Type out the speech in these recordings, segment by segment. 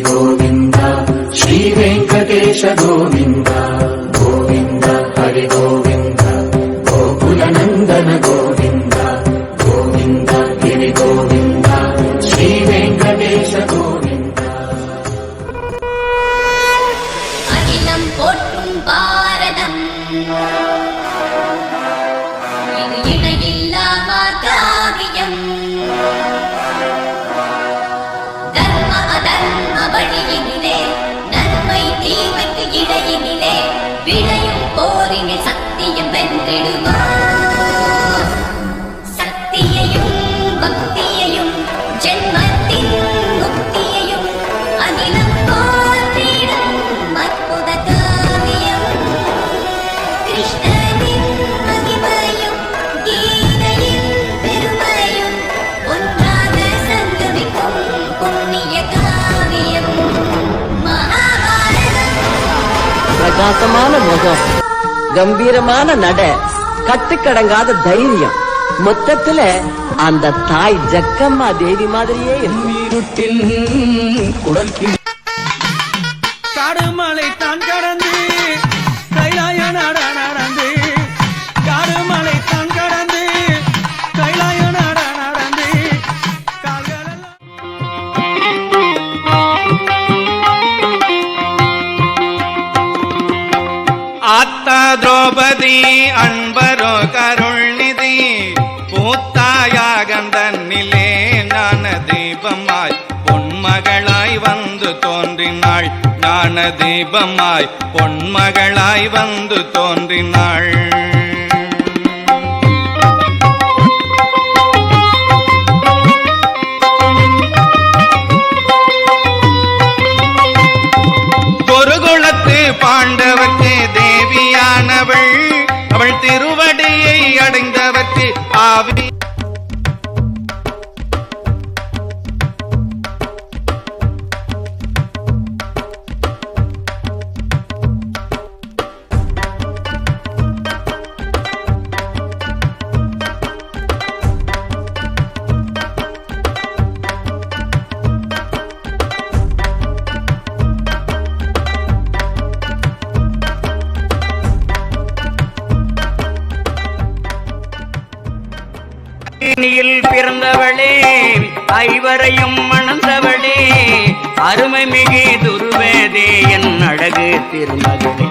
गोविन्द श्रीवेङ्कटेश गोविन्द गोविन्द हरि गोविन्द गोकुलनन्दन गोविन्द गोविन्द गिरि गोविन्द श्रीवेङ्कटेश गोविन्द अखिलं पोट्टुम भारतम् इणयिल्लामा काव्यम् धर्म अधर्म वழியினிலே நன்மை தீமைக்கு இடையினிலே விளையும் போரினில் சத்தியம் வென்றிடுவோம் சக்தியையும் பக்தியையும் ஜென்மத்தின் முக்தியையும் அகிலம் போற்றிடும் அற்புத காவியம் கிருஷ்ணனின் மகிமையும் கீதையின் பெருமையும் ஒன்றாக சங்கமிக்கும் புண்ணிய காவியம் மகாபாரதம். பிரகாசமான முகம், கம்பீரமான நட, கட்டுக்கடங்காத தைரியம், மொத்தத்துல அந்த தாய் ஜக்கம்மா தேவி மாதிரியே இருட்டில் குடல் காடுமலை தான் கடந்து கைலாய நடந்து காடுமலை தான் கடந்து கைலாய நடந்து ஆத்தா திரௌபதி அன்பரோ கருள்நிதி பூத்தாயாகந்தன்னிலே ஞான தீபமாய் பொன்மகளாய் வந்து தோன்றினாள் ஞான தீபமாய் பொன்மகளாய் வந்து தோன்றினாள் குருகுலத்து பாண்டவர்க்கு தேவியானவள் அவள் திருவடியை அடைந்தவர்க்கு ஆவி பிறந்தவளே ஐவரையும் மணந்தவளே அருமை மிகு துருவேதே என் அழகு திருமகளே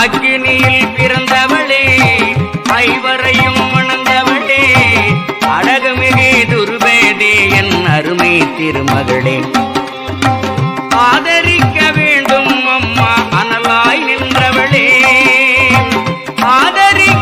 அக்கினியில் பிறந்தவளே ஐவரையும் மணந்தவளே அழகு மிகு துருவேதே என் அருமை திருமகளே ஆதரிக்க வேண்டும் அம்மா அனலாய் நின்றவளே ஆதரிக்க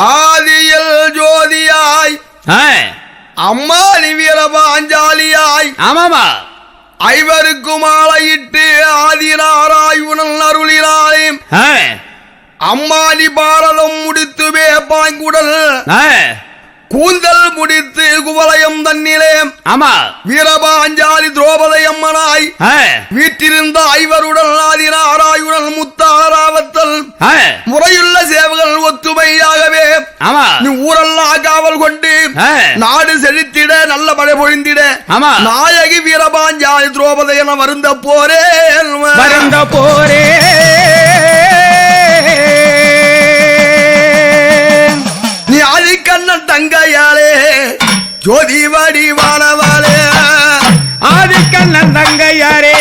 ஆதியில் ஜோதியாய் அம்மாளி வீரபாஞ்சாலியாய் ஆமாமா ஐவருக்கும் ஆளையிட்டு ஆதினாராய் உணல் அருளினாலே அம்மாளி பாரதம் முடித்து வேப்பாங்குடல் கூந்தல் முடித்து குவலயம் தன்னிலே ஆமா வீரபாஞ்சாலி திரௌபதி அம்மனாய் வீட்டிருந்த ஐவருடன் ஆதினாராயுடன் முத்தாராவத்தல் முறையுள்ள சேவகள் ஒத்துமையாகவே நீ ஊரெல்லாம் காவல் கொண்டு நாடு செழித்திட நல்ல மழை பொழிந்திட நாயகி வீரபாஞ்சாலி திரௌபதி என வருந்த போரே நீ ஆதிக்கண்ணன் தங்கையாலே ஜோதி வடிவானவாளே ஆதிக்கண்ணன் தங்கையாரே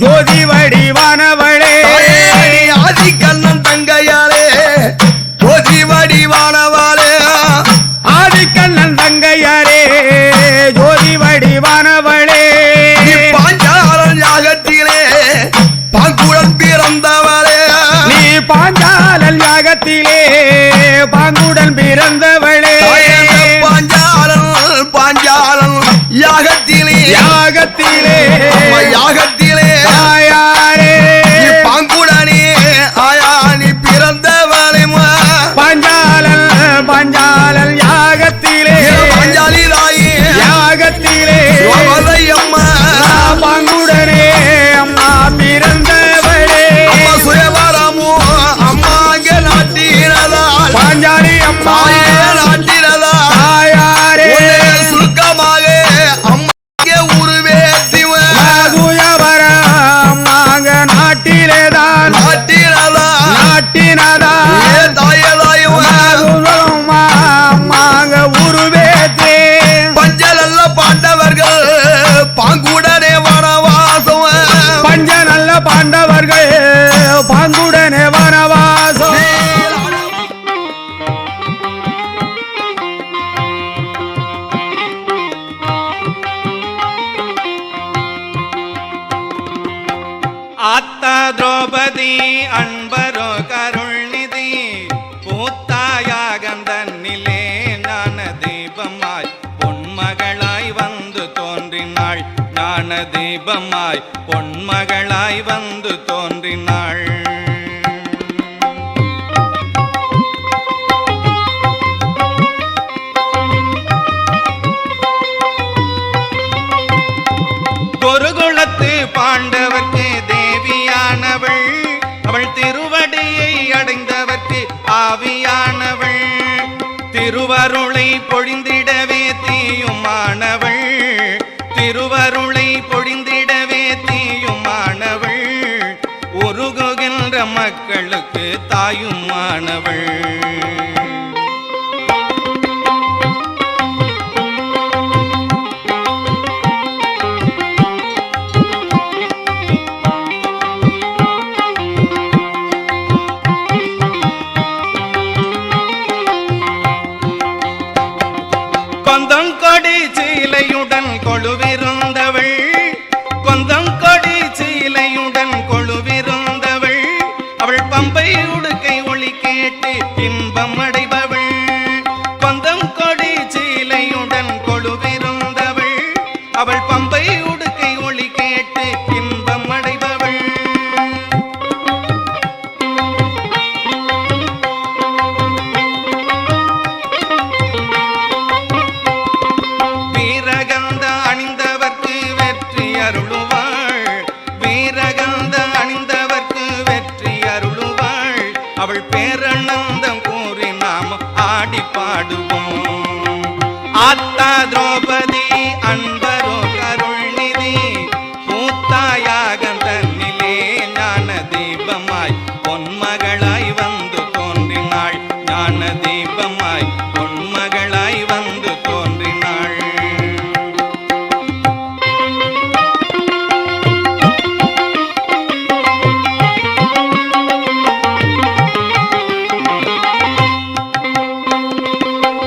ஜோதி வடிவானவளே ஆதிக்கண்ணன் தங்கையாலே ஜோதி வடிவானவாளே ஆதிக்கண்ணன் தங்கையாரே ஜோதி வடிவானவளே பாஞ்சாலன் யாகத்திலே பாங்குடன் பிறந்தவளே நீ பாஞ்சாலன் யாகத்திலே பாங்குடன் பிறந்தவளே பாஞ்சாலன் யாகத்திலே யாகத்திலே ஆயாரே பாங்குடனே ஆயா நீ பிறந்தவளே பாஞ்சாலன் பாஞ்சாலன் யாகத்திலே பாஞ்சாலி தாயே யாகத்திலே திரௌபதி அம்மா பாங்குடனே அம்மா பிறந்தவளே அம்மா சுயவரமோ அம்மா அங்கே நாட்டினதா பாஞ்சாலி அம்மா நாட்டினதா தாயாரே சுருக்கமாக அம்மா இங்கே உருவேத்திவ சுயவர அம்மாங்க நாட்டிலேதான் நாட்டினதா நாட்டினதா அம்மாங்க உருவேத்தே பஞ்சல் அல்ல பாண்டவர்கள் பாங்குடனே வனவாசம் பஞ்ச நல்ல பாண்டவர்கள் பாங்குடனே வனவாசம் ஆத்தா திரௌபதி அன்பரோ கருள்நிதி பூத்தாயாகந்தன்னிலே ஞான தீபமாய் பொன்மகளாய் வந்து தோன்றினாள் ஞான தீபமாய் பொன்மகளாய் வந்து தோன்றினாள் குருகுலத்து பாண்டவர்க்கு தேவியானவள் அவள் திருவடியை அடைந்தவர்க்கு ஆவியானவள் திருவருளை பொழிந்திடவே தீயுமானவள் திருவருளை பொழிந்திடவே தீயுமானவள் உருகுகின்ற மக்களுக்கு தாயுமானவள் கொந்தங்கொடி சீலையுடன் கொழுவிருந்தவள் கொந்தங்கொடி சீலையுடன் கொழுவிருந்தவள் அவள் பம்பை உடுக்கை ஒளி கேட்டு இன்பம் அடைபவள் கொந்தங்கொடி சீலையுடன் கொழுவிருந்தவள் அவள் பம்பை உடுக்கை ஒளி கேட்டு இன்பம் அடைபவள் வீரகந்த அணிந்தவர்க்கு வெற்றி அருளுவாள் வீரகந்த அணிந்தவர்க்கு வெற்றி அருளுவாள் அவள் பேரணந்தம் கூறி நாம் ஆடி பாடுவோம் ஆத்தா திரௌபதி அன்பரோ கருள்நிதி பூத்தாயாகந்தன்னிலே ஞான தீபமாய் பொன்மகளாய் வந்து தோன்றினாள் ஞான தீபமாய் பொன்மகளாய் வந்து தோன்றினாள்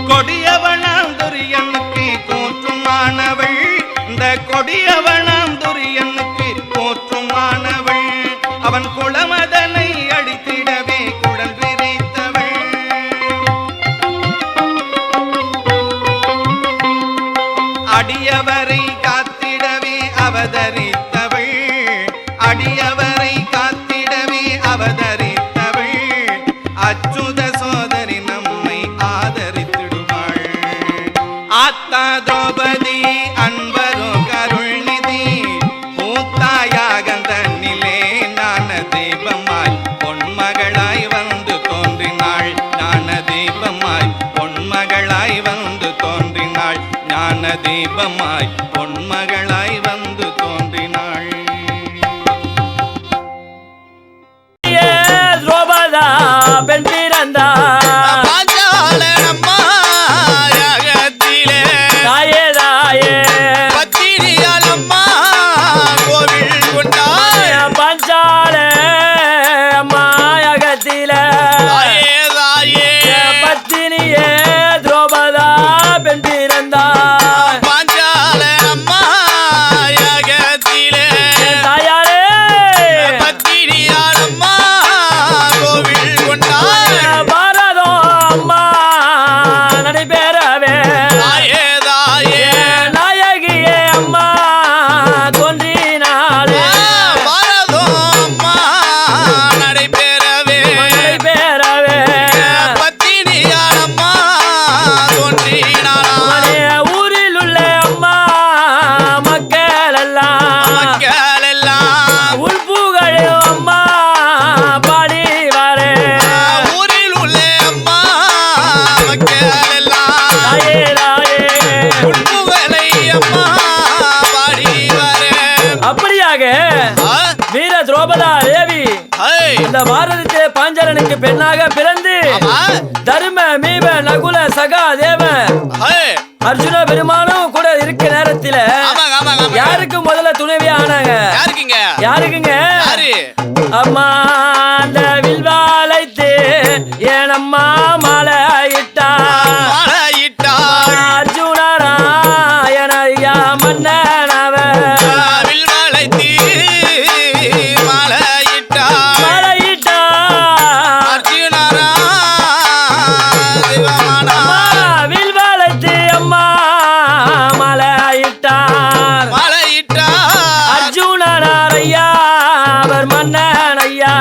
கொடியவனாம் துரியனுக்கு கூற்றுமானவள் இந்த கொடியவனாம் துரியனுக்கு கூற்றுமானவள் அவன் குளமதனை அடித்திடவே குடல் விரித்தவள் அடியவரை காத்திடவே அவதரித்தவள் அடியவரை காத்திடவே அவதரித்தவள் அச்சுத சோதரி நம்மை ஆதரித்திடுவாள் ஆத்தா திரௌபதி அன்பரோ கருள்நிதி பூத்தாயாகந்தன்னிலே ஞான தீபமாய் பொன்மகளாய் வந்து தோன்றினாள் ஞான தீபமாய் பொன்மகளாய் வந்து தோன்றினாள் ஞான தீபமாய் பொன்மகளாய் வந்து தோன்றினாள் திரௌபதா பெண் பிறந்தா பாஞ்சாலனம்மா யாகத்திலே தாயே தாயே பத்தினியாலம்மா கோவில் கொண்டாய் பஞ்சால மாயகத்தில தாயே தாயே பத்தினியே திரௌபதா பெண் பிறந்தா பாஞ்சாலனம்மா தோன்றினாளா அவனே ஊரில் உள்ள அம்மா மக்கள் எல்லாம் மக்கள் எல்லாம் உள்புகழும் அம்மா பாடி வரே ஊரில் உள்ள அம்மா மக்கள் எல்லாம் தாயே தாயே உட்புகளை அம்மா பாடி வர அப்படியாக வீர திரௌபதா தேவி இந்த பாரதத்திலே பாஞ்சாலனுக்கு பெண்ணாக பிறந்து தர்ம மீப நகுல சகா தேவ அர்ஜுன பெருமானும் கூட இருக்க நேரத்தில யாருக்கு முதல்ல துணைவி ஆனாங்க யாருக்குங்க அம்மா அந்த வில்வாலைத்து ஏனம்மா மாலை இட்டா அர்ஜுனரா என ஐயா மன்னனவ வில்வாலைத்து அம்மா மாலை இட்டார் அர்ஜுனனார் ஐயா அவர் மன்னன் ஐயா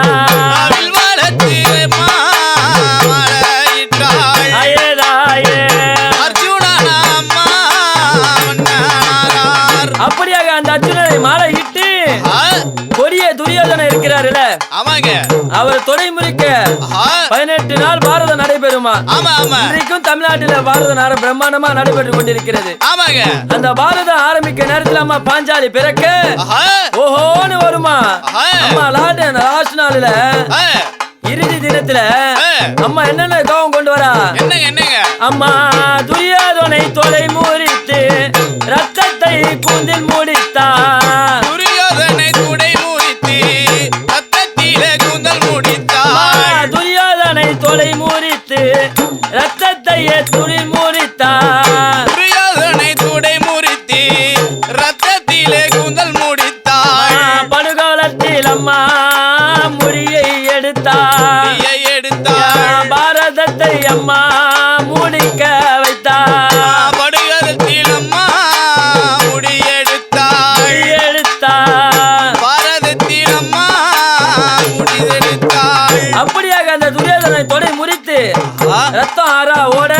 ஐயதாயே அப்படியாக அந்த அர்ஜுனனை மாலை இட்டு கொடிய துரியோதனை இருக்கிறாருல அவர் தொடை முறிக்க 18 நாள் பாரதம் நடைபெறுமா இன்றைக்கும் தமிழ்நாட்டில பாரத நாடு பிரம்மாண்டமா நடைபெற்று கொண்டிருக்கிறது அந்த பாரதம் ஆரம்பிக்க நேரத்தில் அம்மா பாஞ்சாலி பிறக்க ஓஹோன்னு வருமா அம்மா லாஸ்ட் நாள்ல இறுதி தினத்துல அம்மா என்னென்ன கோவம் கொண்டு வரா அம்மா துரியோதனை தொலை முறித்து ரத்தத்தை கூந்தில் முடித்தா துரியோதனை தொலை முறித்து ரத்தத்தையே துளி முறித்தா படுகாலத்தில் அம்மா முறியை எடுத்தா பாரதத்தை அம்மா முடிக்க வைத்தா எடுத்தா அப்படியாக அந்த துரியோதனை தொடை முறித்து ரத்தம் ஆறா ஓட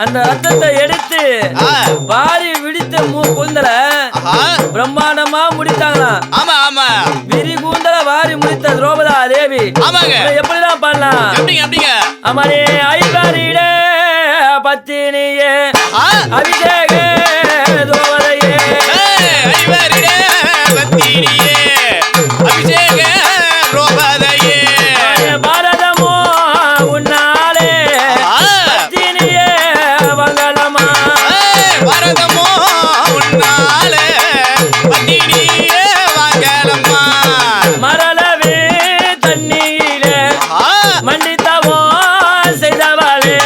அந்த ரத்தத்தை எடுத்து வாரி விடித்து கூந்தல பிரம்மாண்டமா முடித்தாங்களாம் விரி கூந்தல வாரி முடித்த திரௌபதா தேவி எப்படிதான் பண்ணலாம் அமரே ஐவரிட பத்தினியே அபிஷேக திரௌபதையே பாரதமோ உன்னாலே பத்தினியே மங்களமா மரளவே தண்ணீரே மண்டித்தவோ செய்தவளே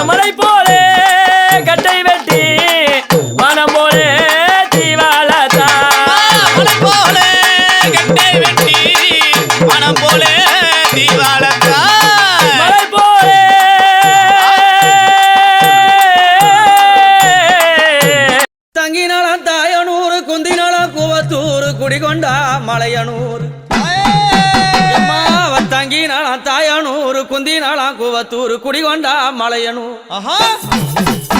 மலை போலே கட்டை வெட்டி மனம் போலே தீவாளதா மலை போலே தங்கினாலாம் தாயனூர் குந்தினாலாம் கூவத்தூர் குடிகொண்டா மலையனூர் தங்கினாலாம் தாயனூர் குந்தினாலாம் கூவத்தூர் குடிகொண்டா மலையனூர்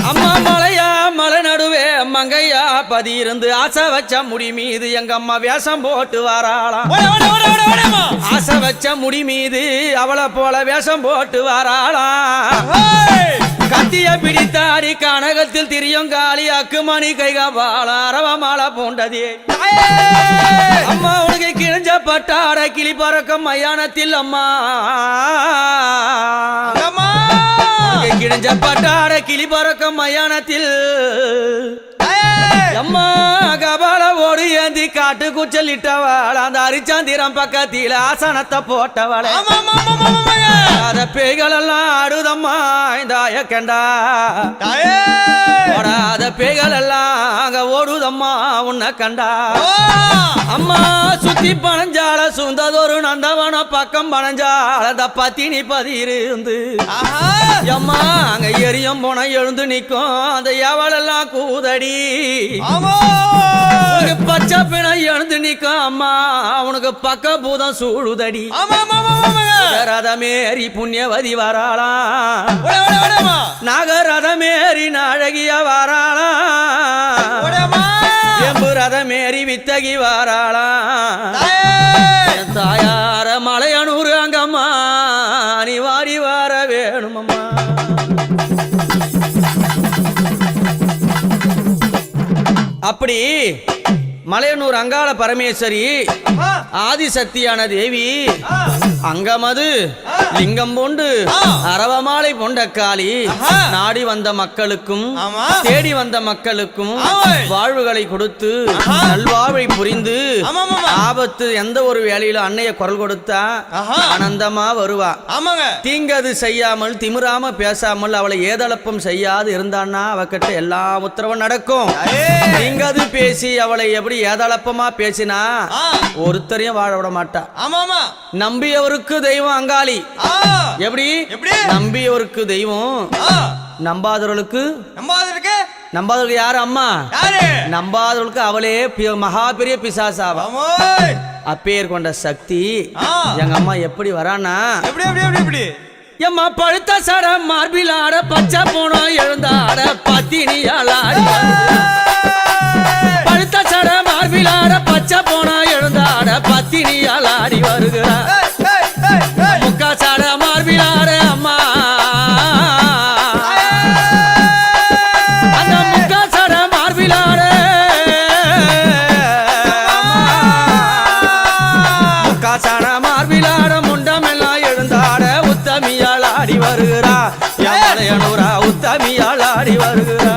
அம்மா மலையா மலை நடுவே மங்கையா பதியிருந்து ஆசை வச்ச முடி மீது எங்க அம்மா வேஷம் போட்டு வராளாம் ஆசை வச்ச முடி மீது அவளை போல வேஷம் போட்டு வராளாம் கத்திய பிடித்தாடி கனகத்தில் திரியும் காளி அக்குமணி கைகால அரவமால போண்டதே அம்மா உனக்கு கிழிஞ்ச பட்டாட கிளி பறக்கும் மயானத்தில் அம்மா கிழிஞ்ச பட்டாட கிளி பறக்கும் மயானத்தில் அம்மா கபால ஓடு ஏந்தி காட்டு கூச்சல் இட்டவள் அந்த அரிச்சாந்திரம் பக்கத்தில ஆசனத்தை போட்டவளை அத பேய்கள் எல்லாம் ஆடுதம்மா இந்த ஆயக்கண்டா ஓடாத பேய்கள் எல்லாம் அங்க ஓடுதம்மா உன்னை கண்டா அம்மா சுத்தி பனஞ்சால சுந்ததொரு நந்தவன பக்கம் பனஞ்சால அந்த பத்தினி பதியிருந்து அம்மா அங்க எரியும் போன எழுந்து நிக்கும் அந்த எவளெல்லாம் கூதடி ஒரு பச்சை பிணை எழுந்து நிக்கும் அம்மா அவனுக்கு பக்க பூதம் சூடுதடி ரதமேறி புண்ணியவதி வராளா நாகரதமேறி நாழகிய வராளா எம்பு ரதமேறி வித்தகி வராளா தாயார மலையனூர் அங்கம்மா நீ வாடி வர வேணுமம்மா அப்படி மலையனூர் அங்காள பரமேஸ்வரி ஆதிசக்தியான தேவி அங்கமது லிங்கம் போண்டு அரவமாலை பொண்ட காளி நாடி வந்த மக்களுக்கும் தேடி வந்த மக்களுக்கும் வாழ்வுகளை கொடுத்து நல்வாழ்வை புரிந்து ஆபத்து எந்த ஒரு வேலையில அன்னைய குரல் கொடுத்தா ஆனந்தமா வருவா தீங்கது செய்யாமல் திமிராம பேசாமல் அவளை ஏதளப்பம் செய்யாது இருந்தான்னா அவகிட்ட எல்லா உத்தரவும் நடக்கும் தீங்கது பேசி அவளை எப்படி ஏதளப்பமா பேசினா ஒருத்தரையும் வாழ விட மாட்டா நம்பியவருக்கு தெய்வம் அங்காளி எப்படி நம்பியவருக்கு தெய்வம் நம்பாதவர்களுக்கு யாரு அம்மா நம்பாதவர்களுக்கு அவளே மகா பெரிய பிசாசாவா அப்பேர் கொண்ட சக்தி எங்க அம்மா எப்படி வரானா எம்மா பழுத்த சட மார்பில் ஆட பச்சை போனோம் எழுந்தாட பத்தினியால் ஆடி பழுத்த சட மார்பில் ஆட பச்சை போனோம் எழுந்தாட பத்தினியால் ஆடி வருகிறார் முக்கா சட மார்பில் ஆட அம்மா அந்த முக்கா சட மார்பில் ஆட முக்கா சட மார்பில் ஆட முண்டமெல்லாம் எழுந்தாட உத்தமியால் ஆடி வருகிறா யாரையனூரா உத்தமியால் ஆடி வருகிறா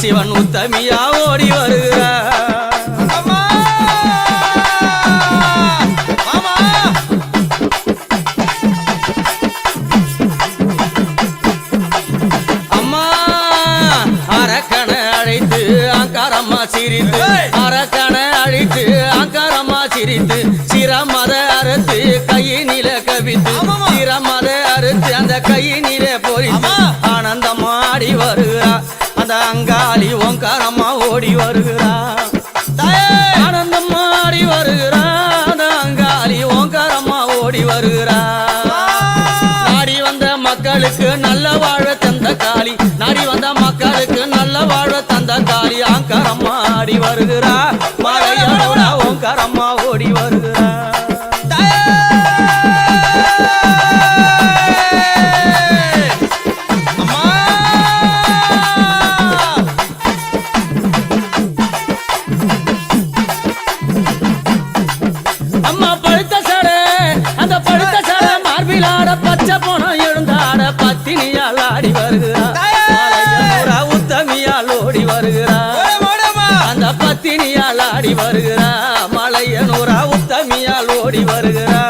சிவன் உத்தமியா ஓடி வருகிறார் அம்மா அரக்கனை அழைத்து ஆங்காரம்மா சிரித்து அரக்கனை அழைத்து ஆங்காரம்மா சிரித்து சிரமத அறுத்து கையினில கவித்து சிரமத அறுத்து அந்த கையினில பொறித்து ஆனந்தமா ஆடி வருகிறார் அந்த அங்காளி ஓங்காரம்மா ஓடி வருகிறா ஆனந்தம்மா ஆடி வருகிறா அந்த அங்காளி ஓங்காரம்மா ஓடி வருகிறா நாடி வந்த மக்களுக்கு நல்ல வாழ தந்த காளி நாடி வந்த மக்களுக்கு நல்ல வாழ தந்த காளி ஆங்காரம்மா ஆடி வருகிறா மலையோட ஓங்காரம்மா ஓடி வருகிறா பச்சை போனோம் எழுந்தாட பத்தினியால் ஆடி வருகிறா உத்தமியால் ஓடி வருகிறா அந்த பத்தினியால் ஆடி வருகிறா மலையனூரா உத்தமியால் ஓடி வருகிறா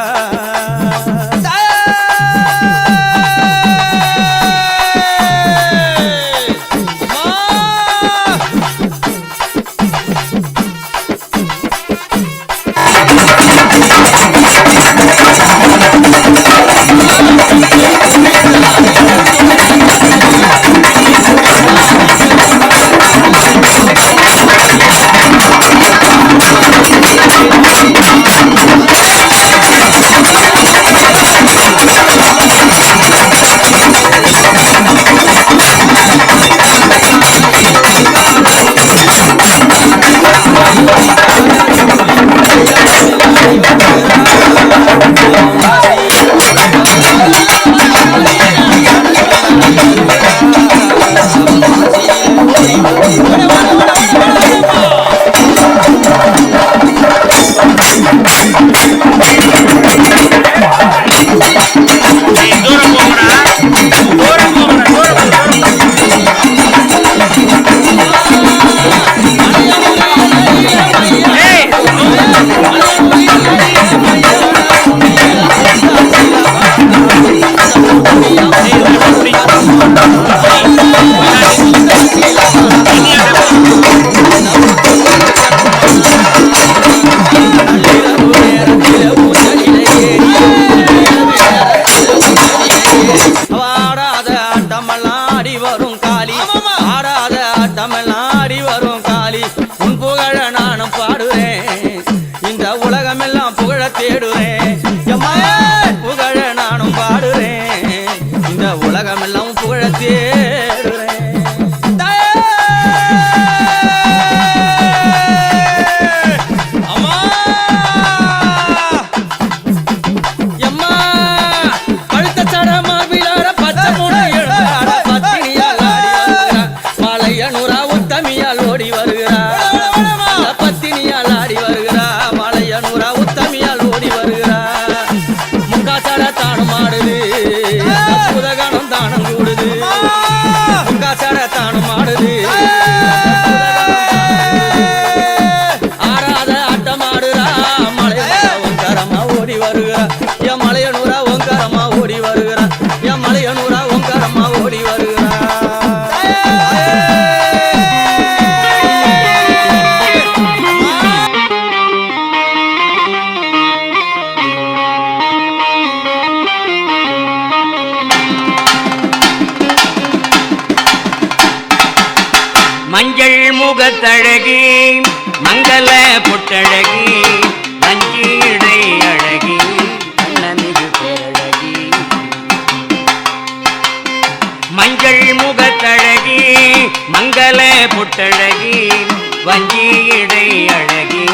நானும் பாடுறேன் இந்த உலகமெல்லாம் புகழ தேடுறேன் எம்மா புகழ நானும் பாடுறேன் இந்த உலகமெல்லாம் புகழ தேடுறேன் அம்மா எம்மா பழுத்த சடமா விழார பச்சை மூணு எழுதாட பத்தினியால் ஆடி வருகிறார் மலையனூரா உத்தமியால் ஓடி வருகிறார் பத்தினியால் ஆடி வருகிறார் மலையனூரா உத்தமியால் ஓடி வருகிறார் முக்காசட தானும் ஆடுது புதகணம் தானம் கூடுது முக்காசட தானும் ஆடுது ஆறாத ஆட்டமாடுறா மலையனூரா ஓங்காரமா ஓடி வருகிறா என் மலையனூரா ஓங்காரமா ஓடி வருகிறா என் மலையனூரா ஓங்காரமா ஓடி வருகிறா மஞ்சள் முகத்தழகி மங்கள பொட்டழகி வஞ்சிடை அழகி அண்ணமிகு பேரழகி மஞ்சள் முகத்தழகி மங்கள பொட்டழகி வஞ்சிடை அழகி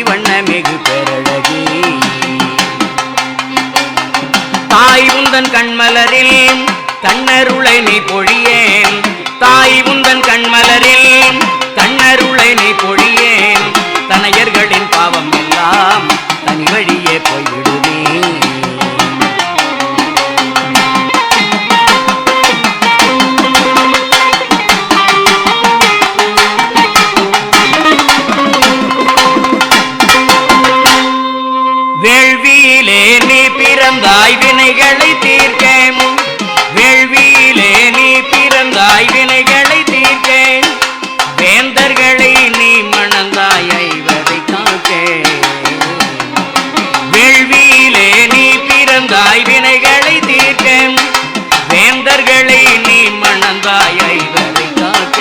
வண்ணமிகு பேரழகி தாய் உந்தன் கண்மலரில் தன்னருளை நீ பொழியேன் தாய் உந்தன் கண்மலரில் தன்னருளை நீ பொழியேன் தனையர்களின் பாவம் எல்லாம் தனி வழியே போய்விடுமே வேள்வியிலே நீ பிறந்தாய் வினைகளை தீர்க்க வேள்வியிலே நீ பிறந்தாய் வினைகளை தீர்க்க வேந்தர்களை நீ மணந்தாய் ஐவரை காக்க வேள்வியிலே நீ பிறந்தாய் வினைகளை தீர்க்க வேந்தர்களை நீ மணந்தாய் ஐவரை காக்க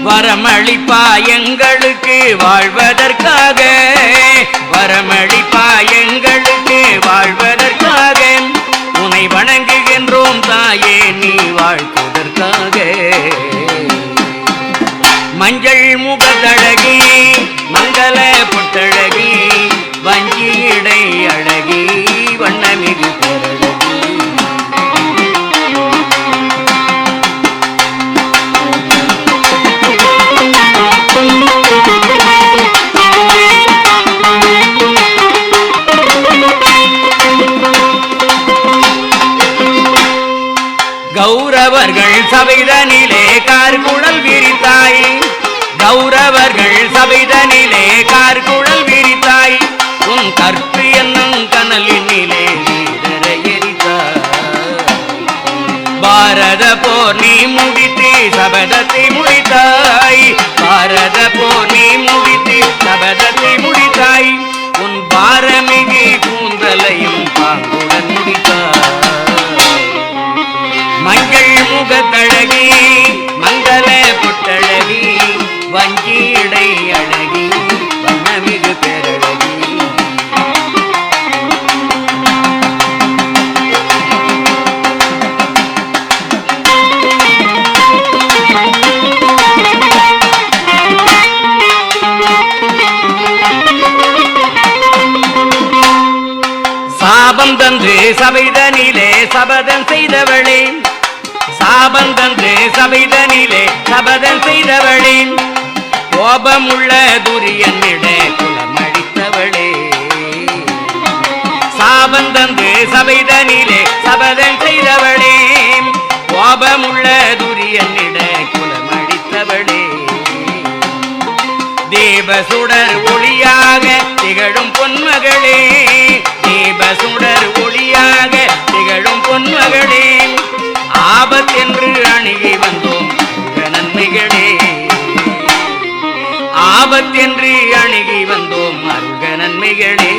வரமளிப்பா எங்களுக்கு வாழ்வதற்காக வரமளிப்பா எங்களுக்கு வாழ்வதற்காக உன்னை வணங்குகின்றோம் தாயே நீ வாழ்வதற்காக மஞ்சள் முகத்தழகி மங்கள பொட்டழகி வஞ்சிடை அழகி வண்ணமிகு பேரழகி கௌரவர்கள் சபைதனிலே கார்குழல் விரித்தாய் கௌரவர்கள் சபைதனிலே கார்குழல் விரித்தாய் உன் கற்பு என்னும் கனலினிலே நீதரை எரித்தாய் பாரத போர் நீ முடித்து சபதத்தை முடித்தாய் பாரத போர் நீ முடித்து சபதத்தை முடித்தாய் உன் பாரமிகு கூந்தலையும் பாங்குடன் முடித்தாய் மஞ்சள் முகத்தழகி மங்கள பொட்டழகி வஞ்சிடை அழகி வண்ணமிகு பேரழகி சாபம் தந்து சபைதனிலே சபதம் செய்தவளே சாபம் தந்து சபைதனிலே சபதம் செய்தவளே கோபமுள்ள துரியனிட குலமடித்தவளே சாபம் தந்து சபைதனிலே சபதம் செய்தவளே கோபமுள்ள துரியனிட குலமடித்தவளே தீப சுடர் ஒளியாக திகழும் பொன்மகளே தீப சுடர் ஒளியாக திகழும் பொன்மகளே ஆபத்தென்று அணுகி வந்தோம் நன்மைகளே ஆபத்தென்று அணுகி வந்தோம் அருக மங்கைகளே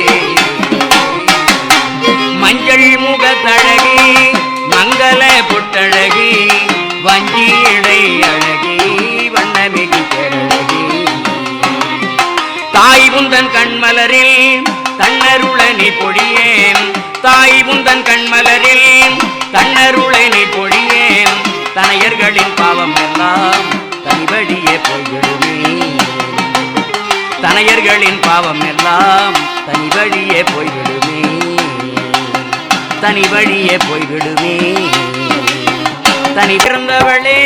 மஞ்சள் முகத்தழகி மங்கள புட்டழகி வஞ்சி இடை அழகி வண்ணமிகு பெறழகி தாய் முந்தன் கண்மலரில் தன்னருளனி பொழியேன் தாய் முந்தன் கண்மலரில் தன்னருளனி பொழியேன் தனையர்களின் பாவம் எல்லாம் தனிவழியே போய்விடுமே தனையர்களின் பாவம் எல்லாம் தனிவழியே போய்விடுமே தனிவழியே போய்விடுமே தனி பிறந்தவளே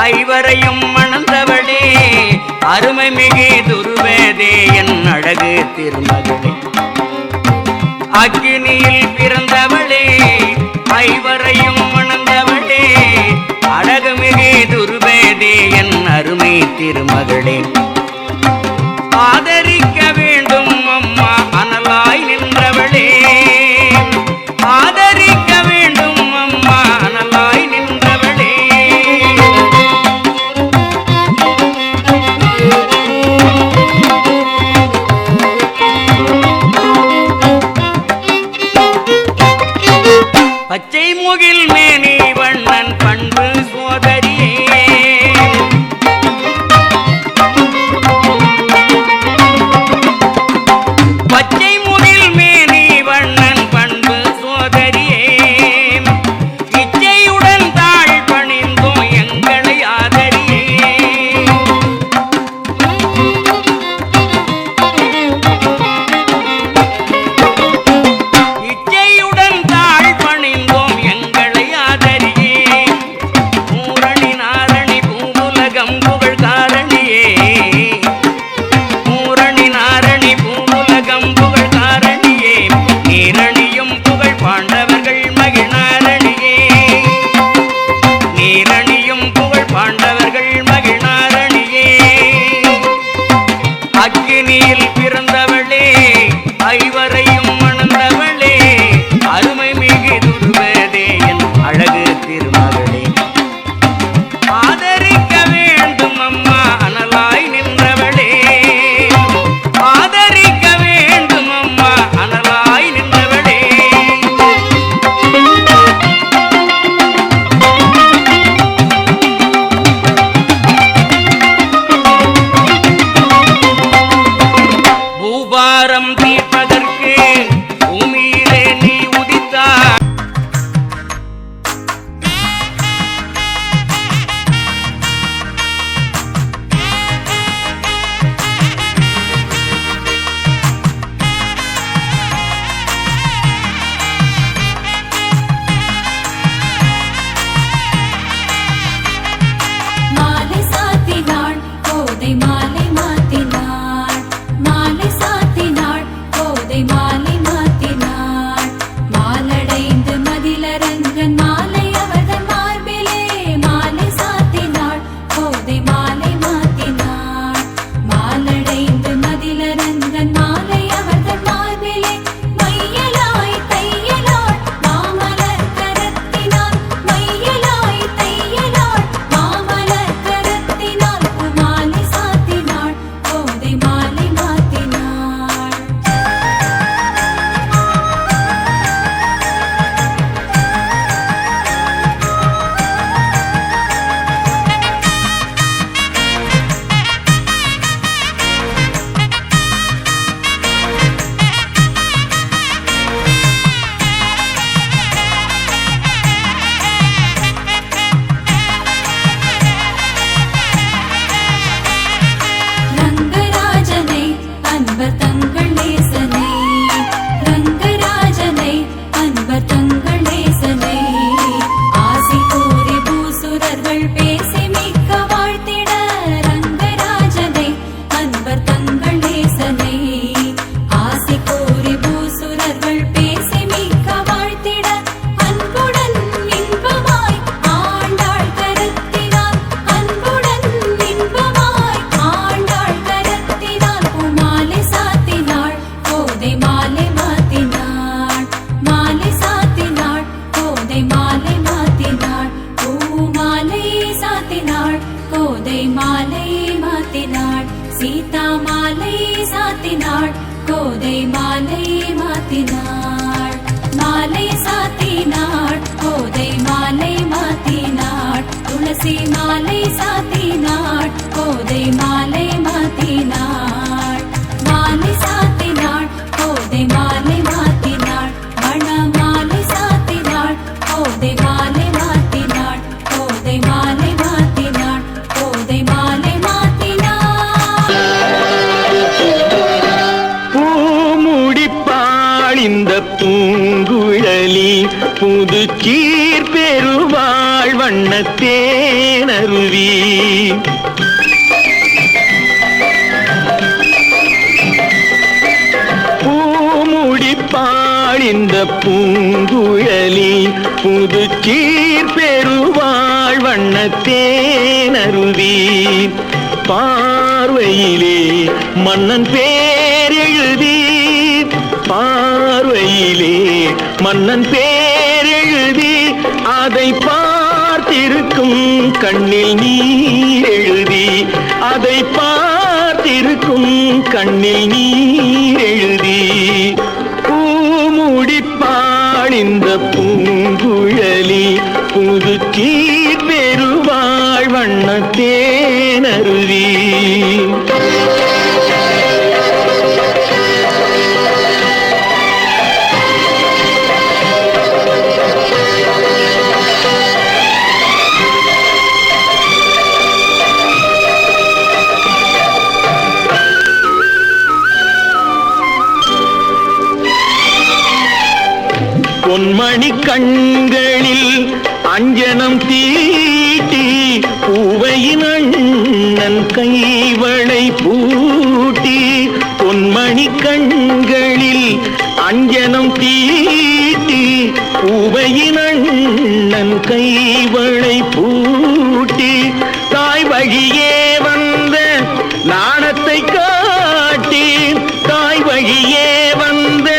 ஐவரையும் மணந்தவளே அருமை மிகு துருவேதே என் அழகு திருமகளே அக்கினியில் பிறந்தவளே ஐவரையும் மணந்தவளே அழகு மிகு துருவேதே என் அருமை திருமகளே ஆதரிக்க வேண்டும் அம்மா அனலாய் நின்றவளே ஆதரிக்க வேண்டும் அம்மா அனலாய் நின்றவளே பச்சை முகில் மேனி வண்ணன் பண்பு சோதரியே பச்சை முகில் மேனி வண்ணன் பண்பு சோதரியே இச்சையுடன் தாழ் பணிந்தோம் எங்களை ஆதரியே இச்சையுடன் தாழ் பணிந்தோம் எங்களை ஆதரியே பூரணி நாரணி பூவுலகம் புகழ் காரணியே பூரணி நாரணி பூவுலகம் புகழ் காரணியே நீரணியும் புகழ் பாண்டவர்கள் மகிழ்நாரணியே நீரணியும் புகழ் பாண்டவர்கள் மகிழ்நாரணியே அக்கினியில் பிறந்தவளே ஐவரையும் மணந்தவளே அருமை மிகு துருவதே என் அழகு திருமகளே ஆதரிக்க வேண்டும் அம்மா அனலாய் நின்றவளே ஆதரிக்க வேண்டும் அம்மா அனலாய் நின்றவளே பூபாரம் தீர்ப்பதற்கு பூமியிலே நீ உதித்தாய் மாலை சாத்தினாள் கோதை மாலை மாத்தினாள் மாலை சாத்தினாள் கோதை கோதை மாலை மாத்தினாள் மாலை சாத்தினாள் கோதை மாலை மாத்தினாள் துளசி மாலை சாத்தினாள் கோதை மாலை மாத்தினாள் மாலை சாத்தினாள் கோதை மாலை மாத்தினாள் மண மாலை சாத்தினாள் கோதை மாலை மாத்தினாள் கோதை மாலை மாத்தினாள் கோதை மாலை மாத்தினாள் பூமுடிப்பாள் இந்த பூங்குழலி புது சீர் பெறுவாள் வண்ணத்தேனருவி பூமுடிப்பாள் இந்த பூங்குழலி புது சீர் பெறுவாள் வண்ணத்தேனருவி பார்வையிலே மன்னன் பேர் எழுதி பார்வையிலே மன்னன் பேர் எழுதி அதை பார்த்திருக்கும் கண்ணில் நீர் எழுதி அதை பார்த்திருக்கும் கண்ணில் நீர் எழுதி பூமுடிப்பாள் இந்த பூங்குழலி புது சீர் பெறுவாள் வண்ணத்தேனருவி பொன்மணி கண்களில் அஞ்சனம் தீட்டி பூவையின் அண்ணன் கைவளை பூட்டி பொன்மணி கண்களில் அஞ்சனம் தீட்டி பூவையின் அண்ணன் கைவளை பூட்டி தாய் வழியே வந்த நாணத்தை காட்டி தாய் வழியே வந்த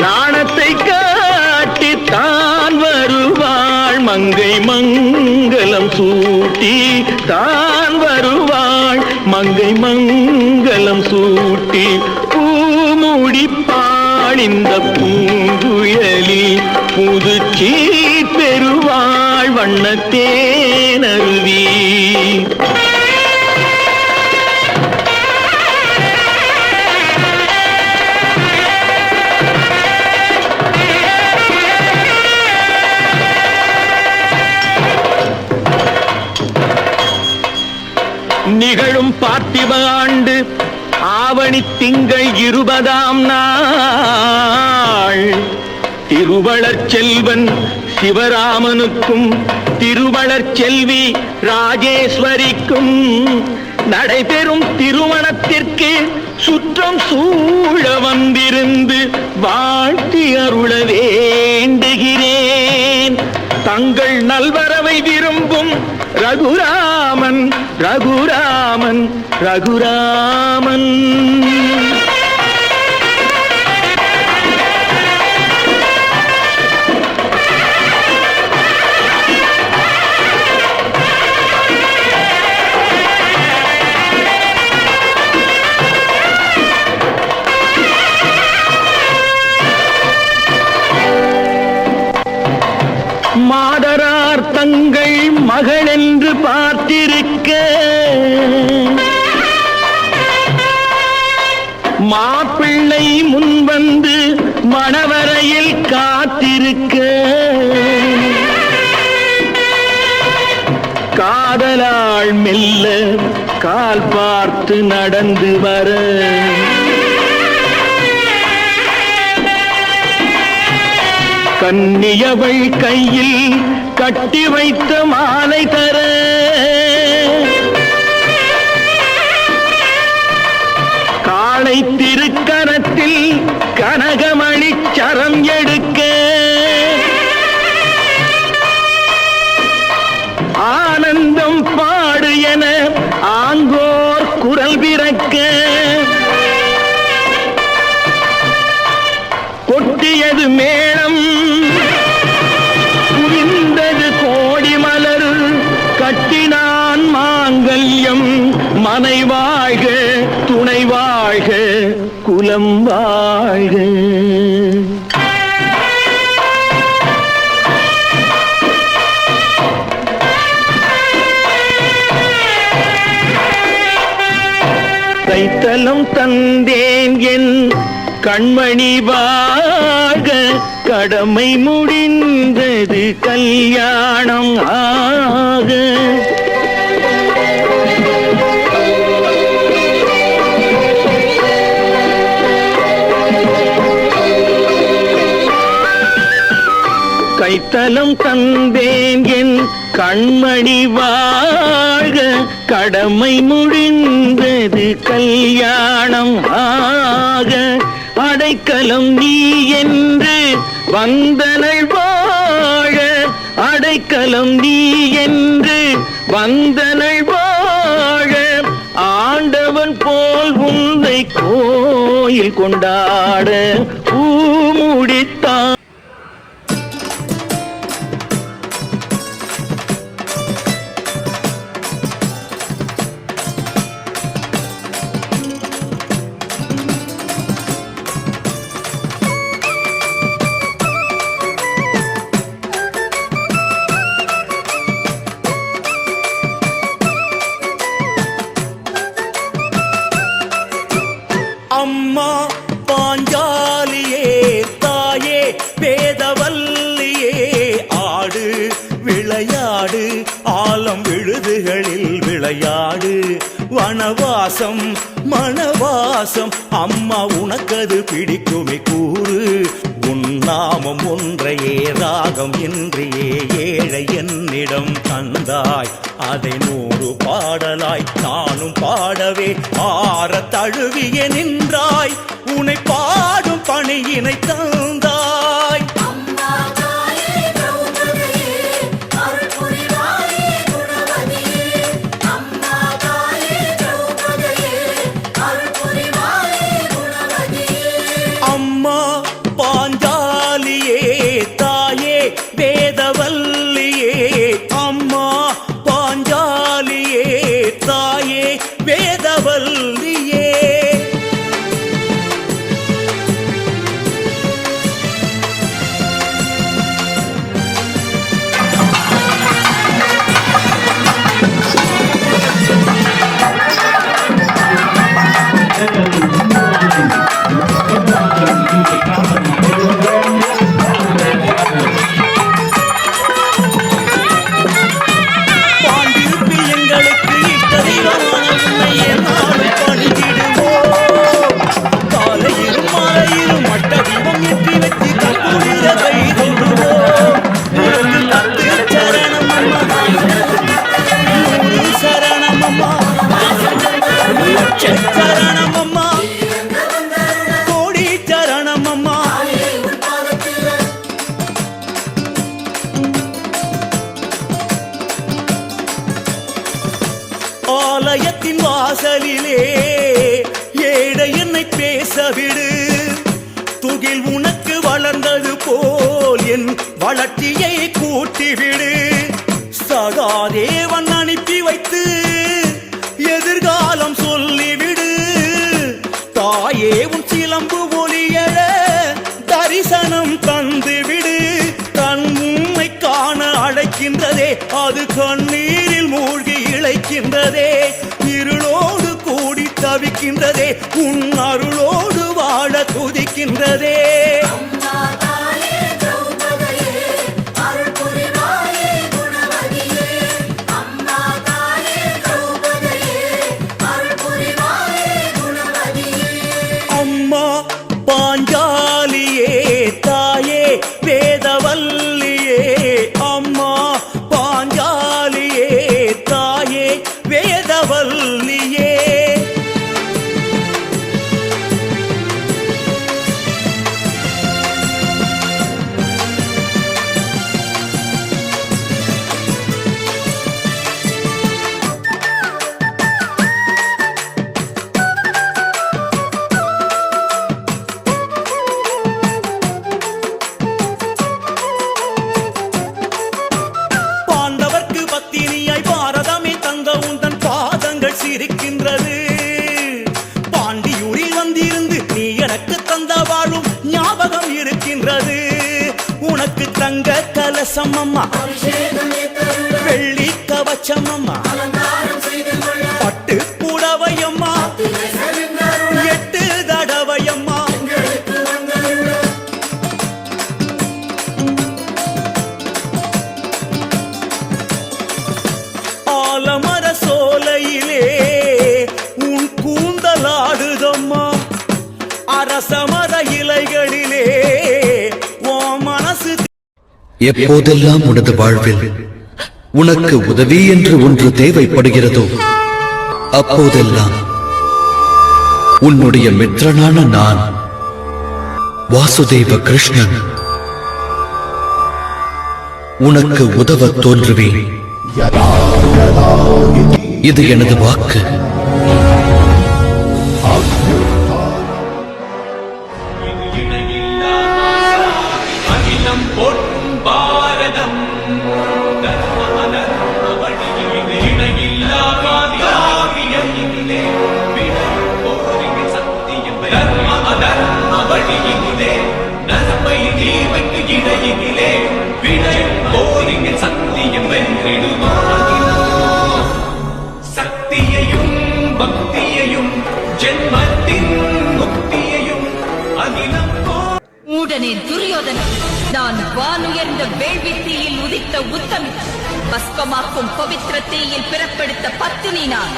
நாணத்தை காட்டி தான் வருவாள் மங்கை மங்கலம் சூட்டி தான் வருவாள் மங்கை மங்கலம் சூட்டி பூமுடிப்பாள் இந்த பூங்குழலி புது சீர் பெறுவாள் வண்ணத்தேனருவி நிகழும் பார்த்திப ஆண்டு ஆவணி திங்கள் 20ஆம் நாள் திருவளர் செல்வன் சிவராமனுக்கும் திருவளர் செல்வி ராஜேஸ்வரிக்கும் நடைபெறும் திருமணத்திற்கு சுற்றம் சூழ வந்திருந்து வாழ்த்தி அருள வேண்டுகிறேன். தங்கள் நல்வரவை விரும்பும் ரகுராமன் ரகுராமன் ரகுராமன். மாதரார் தங்கள் மகள் என்று பார்த்திருக்க மாப்பிள்ளை முன்வந்து மணவரையில் காத்திருக்க காதலாள் மெல்ல கால் பார்த்து நடந்து வர கன்னியவள் கையில் கட்டி வைத்த மாலை தர காளை திருக்கரத்தில் கனகமணி சரம் எடுக்க ஆனந்தம் பாடு என ஆங்கோர் குரல் பிறக்க கொட்டியது மேளம் குவிந்தது கோடி மலர் கட்டினான் மாங்கல்யம் மனை வாழ்க துணை வாழ்க குல நலம் வாழ்க. கைத்தலம் தந்தேன் என் கண்மணி வாழ்க, கடமை முடிந்தது கல்யாணம் ஆக. கைத்தலம் தந்தேன் என் கண்மணி வாழ்க, கடமை முடிந்தது கல்யாணம் ஆக. அடைக்கலம் நீ என்று வந்தனள் வாழ, அடைக்கலம் நீ என்று வந்தனள் வாழ. ஆண்டவன் போல் உன்னை கோயில் கொண்டாட பூமுடித்தான். அம்மா பாஞ்சாலியே தாயே வேதவல்லியே, ஆடு விளையாடு ஆலம் விழுதுகளில் விளையாடு. வனவாசம் மணவாசம் அம்மா உனக்கது பிடிக்குமே கூறு. உன் நாமம் ஒன்றையே ராகம் இன்றியே ஏழை என்னிடம் தந்தாய், அதை 100 பாடலாய் நானும் பாடவே ஆற தழுவிய நின்றாய். உன்னை பாடும் பணியினை தந்தாய். அம்மா பாஞ்சாலியே தாயே வேதவல்லியே, அம்மா பாஞ்சாலியே தாயே வேதவல்லியே. ஆலயத்தின் வாசலிலே ஏழை என்னை பேசவிடு. துகில் உனக்கு வளர்ந்தது போல் என் வளர்ச்சியை கூட்டிவிடு. சகாதேவன் அனுப்பி வைத்து எதிர்காலம் சொல்லிவிடு. தாயே உன் சிலம்பு ஒளியழ தரிசனம் தந்துவிடு. கண் உம்மை காண அழைக்கின்றதே, அது கண்ணீரில் மூழ்கி இழைக்கின்றதே. இருளோடு கூடி தவிக்கின்றதே, உன் அருளோடு வாழ துதிக்கின்றதே. அம்மா பாஞ்சாலியே தாயே வேதவல்லியே, அம்மா பாஞ்சாலியே தாயே வேதவல்லியே. வாழும் ஞாபகம் இருக்கின்றது. உனக்கு தங்க கலசம் அம்மா, வெள்ளி கவச்சம் அம்மா, பட்டு புடவையம்மா, 8 தடவையம்மா. ஆலமர சோலையிலே உன் கூந்தலாடுதம்மா, அரசமர இலைகளிலே ஓ மனசு. எப்போதெல்லாம் உனது வாழ்வில் உனக்கு உதவி என்று ஒன்று தேவைப்படுகிறதோ அப்போதெல்லாம் உன்னுடைய மித்திரனான நான் வாசுதேவ கிருஷ்ணன் உனக்கு உதவ தோன்றுவேன். இது எனது வாக்கு. சக்தியையும் பக்தியையும் ஜென்மத்தின் முக்தியையும் அகிலம் மூடனே துரியோதனன், நான் வானுயர்ந்த வேள்வி தீயில் உதித்த உத்தமி, பஸ்பமாக்கும் பவித்திர தீயில் பிறப்பெடுத்த பத்தினி நான்.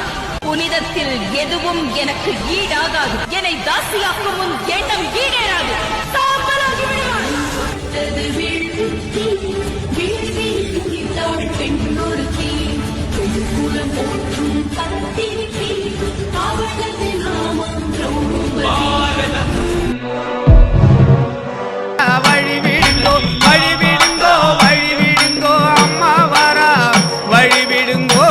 புனிதத்தில் எதுவும் எனக்கு ஈடாகாது. என்னை தாசியாக்கும் உன் எண்ணம் ஈடேறாது. சாம்பலாகி விடுவாய். வழிவிடுங்கோ வழிவிடுங்கோ வழிவிடுங்கோ அம்மா வரா வழிவிடுங்கோ.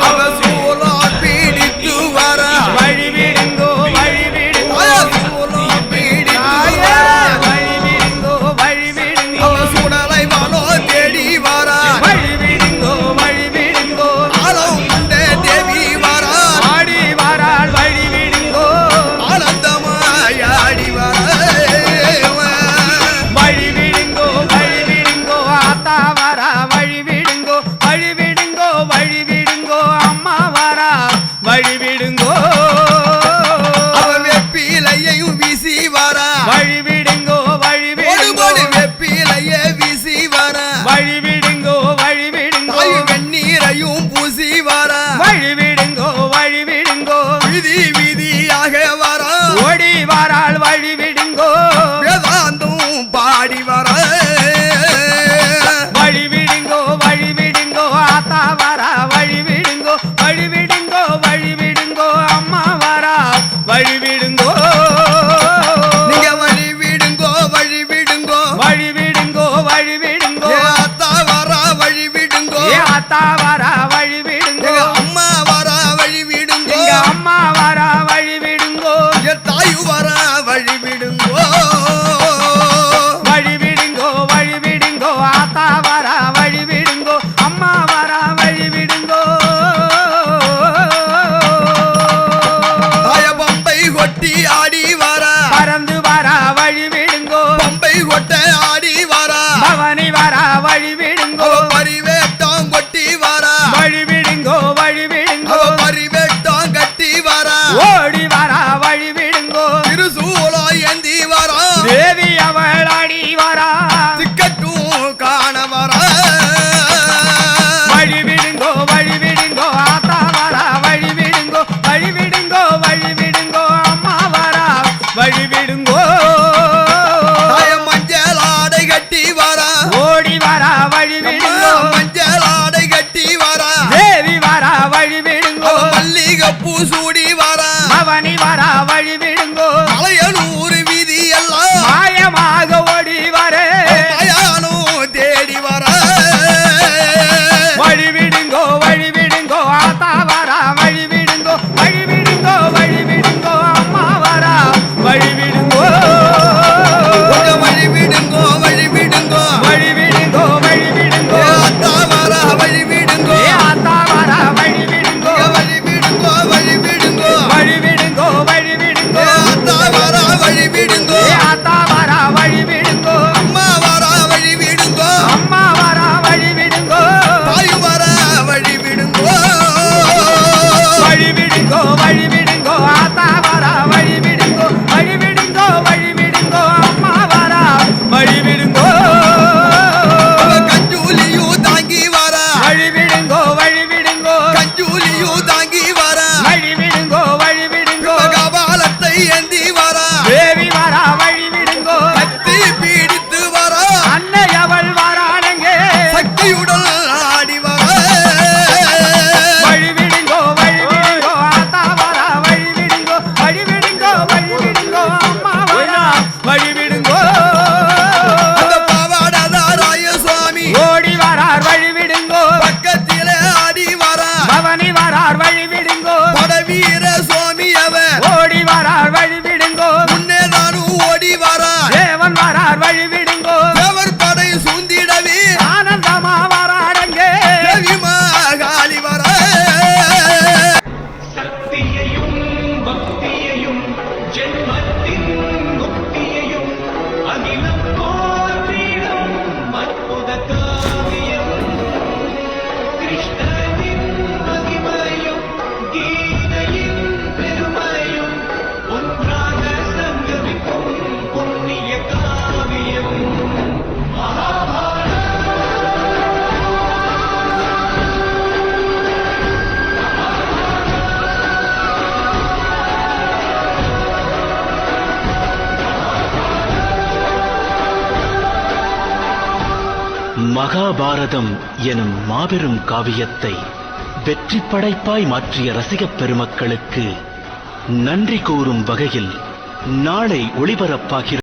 அவ சூலம் பீடித்து வரா வழிவிடுங்கோ வழிவிடுங்கோ. சூலம் பீடித்து வழிவிடுங்கோ வழிவிடுங்கோ. அவ சுடலை வானோ தேடி வரா வழிவிடுங்கோ வழிவிடுங்கோ. ஆலம் தேவி வரா ஆடி வராள் வழிவிடுங்கோ. ஆனந்தமாய் ஆடி வரா வழிவிடுங்கோ வழிவிடுங்கோ. ஆத்தா வரா வழிவிடுங்கோ வழிவிடுங்கோ வழிவிடுங்கோ. அம்மா வரா வழிவிடுங்கோ. அவ வெப்பிலையையும் வீசி வரா வழிவிடுங்கோ வழிவிடுங்கோ. வெப்பிலையே வீசி வரா வழிவிடுங்கோ வழிவிடுங்கோ. வெந்நீரையும் பூசி வரா வழிவிடுங்கோ வழிவிடுங்கோ. விதி விதியாக வரா ஓடி வராள் வழிவிடுங்கோ. வேதாந்தும் பாடி வரா வழிவிடுங்கோ வழிவிடுங்கோ. ஆத்தா வரா வழிவிடுங்கோ வழிவிடுங்கோ வழிவிடுங்கோ. அம்மா வரா வழிவிடுங்கோ. நீங்க வழிவிடுங்கோ வழிவிடுங்கோ வழிவிடுங்கோ வழிவிடுங்கோ. ஆத்தா வரா வழிவிடுங்கோ. ஆத்தா வரா வழிவிடுங்கோ. அம்மா வரா வழிவிடுங்கோ. அம்மா வரா வழிவிடுங்கோ. தாயு வரா வழிவிடுங்கோ வழிவிடுங்கோ வழிவிடுங்கோ. ஆத்தா வரா வழிவிடுங்கோ. அம்மா வரா வழிவிடுங்கோ. பம்பை கொட்டி ஆடி வரா பறந்து வரா வழிவிடுங்கோ. பம்பை கொட்ட ஆடி வரா பவனி வரா வழிவிடுங்கோ. பரிவேட்டம் கொட்டி வரா வழிவிடுங்கோ வழிவிடுங்கோ. பரிவேட்டம் கட்டி வரா ஓடி வரா வழிவிடுங்கோ. திருசூலோ ஏந்தி வரா தேவி அவள் ஆடி வரா திக்கட்டும் காண வரா வழிவிடுங்கோ வழிவிடுங்கோ. ஆத்தா வரா வழிவிடுங்கோ வழிவிடுங்கோ வழிவிடுங்கோ. அம்மா வரா வழிவிடுங்கோ. மஞ்சள் ஆடை கட்டி வரா ஓடி வரா வழிவிடுங்கோ. மஞ்சள் ஆடை கட்டி வரா தேவி வரா வழிவிடுங்கோ. மல்லிகைப்பூ சூடி வரா பவனி வரா வழிவிடுங்கோ. மலையனூர் வீதி எல்லாம் மாயமாக ஓடி வரே மயானோ தேடி வரா வழிவிடுங்கோ வழிவிடுங்கோ. ஆத்தா வரா வழிவிடுங்கோ வழிவிடுங்கோ வழிவிடுங்கோ. அம்மா வரா வழிவிடுங்கோ வழிவிடுங்கோ வழிவிடுங்கோ வழிவிடுங்கோ வழிவிடுங்கோ. ஆத்தா வரா வழிவிடுங்கோ. ஆத்தா வரா வழிவிடுங்கோ வழிவிடுங்கோ வழிவிடுங்கோ வழிவிடுங்கோ வழிவிடுங்கோ. விடுங்கோ ஆத்தா வாரா வழி விடுங்கோ அம்மா வாரா வழி விடுங்கோ அம்மா வாரா வழி விடுங்கோ தாய் வாரா வழி விடுங்கோ வழி விடுங்கோ வழி விடுங்கோ ஆத்தா வாரா வழி விடுங்கோ வழி விடுங்கோ வழி விடுங்கோ அம்மா வாரா வழி விடுங்கோ கஞ்சூலியூ தாங்கி வாரா வழி விடுங்கோ வழி விடுங்கோ கஞ்சூலியூ தாங்கி வாரா வழி விடுங்கோ வழி விடுங்கோ கபாலத்தை ஏந்தி வாரா தேவி வாரா வழி விடுங்கோ கத்தி பீடித்து வாரா அன்னை அவள் வாரானங்க சக்தியுடன் ஆடி வாரா வழி விடுங்கோ வழி விடுங்கோ ஆத்தா வாரா வழி விடுங்கோ வழி விடுங்கோ வழி விடுங்கோ அம்மா வாரா வழி விடுங்கோ அந்த பாவாடதாராய சுவாமி ஓடி வாரார் வழி விடுங்கோ பக்கத்திலே ஆடி வாரா பவனி வாரார் வழி விடுங்கோ படவீர சுவாமி அவர் ஓடி வாரார் வழி விடுங்கோ முன்னே நானும் ஓடி வாரா தேவன் வாரார் வழி விடுங்கோ தேவர் படை சூந்திடவே ஆனந்தமா வாராடங்க தேவி மகாளி வாரா சக்தியையும் பக்தியையும் ஜென்மத்தின் முக்தியையும் அகிலம் போற்றிடும் அற்புத காவியம் கிருஷ்ணனின் மகிமையும் கீதையின் பெருமையும் ஒன்றாக சங்கமிக்கும் புண்ணிய காவியம் மகாபாரதம் எனும் மாபெரும் காவியத்தை வெற்றி படைப்பாய் மாற்றிய ரசிகப் பெருமக்களுக்கு நன்றி கூறும் வகையில் நாளை ஒளிபரப்பாகிறது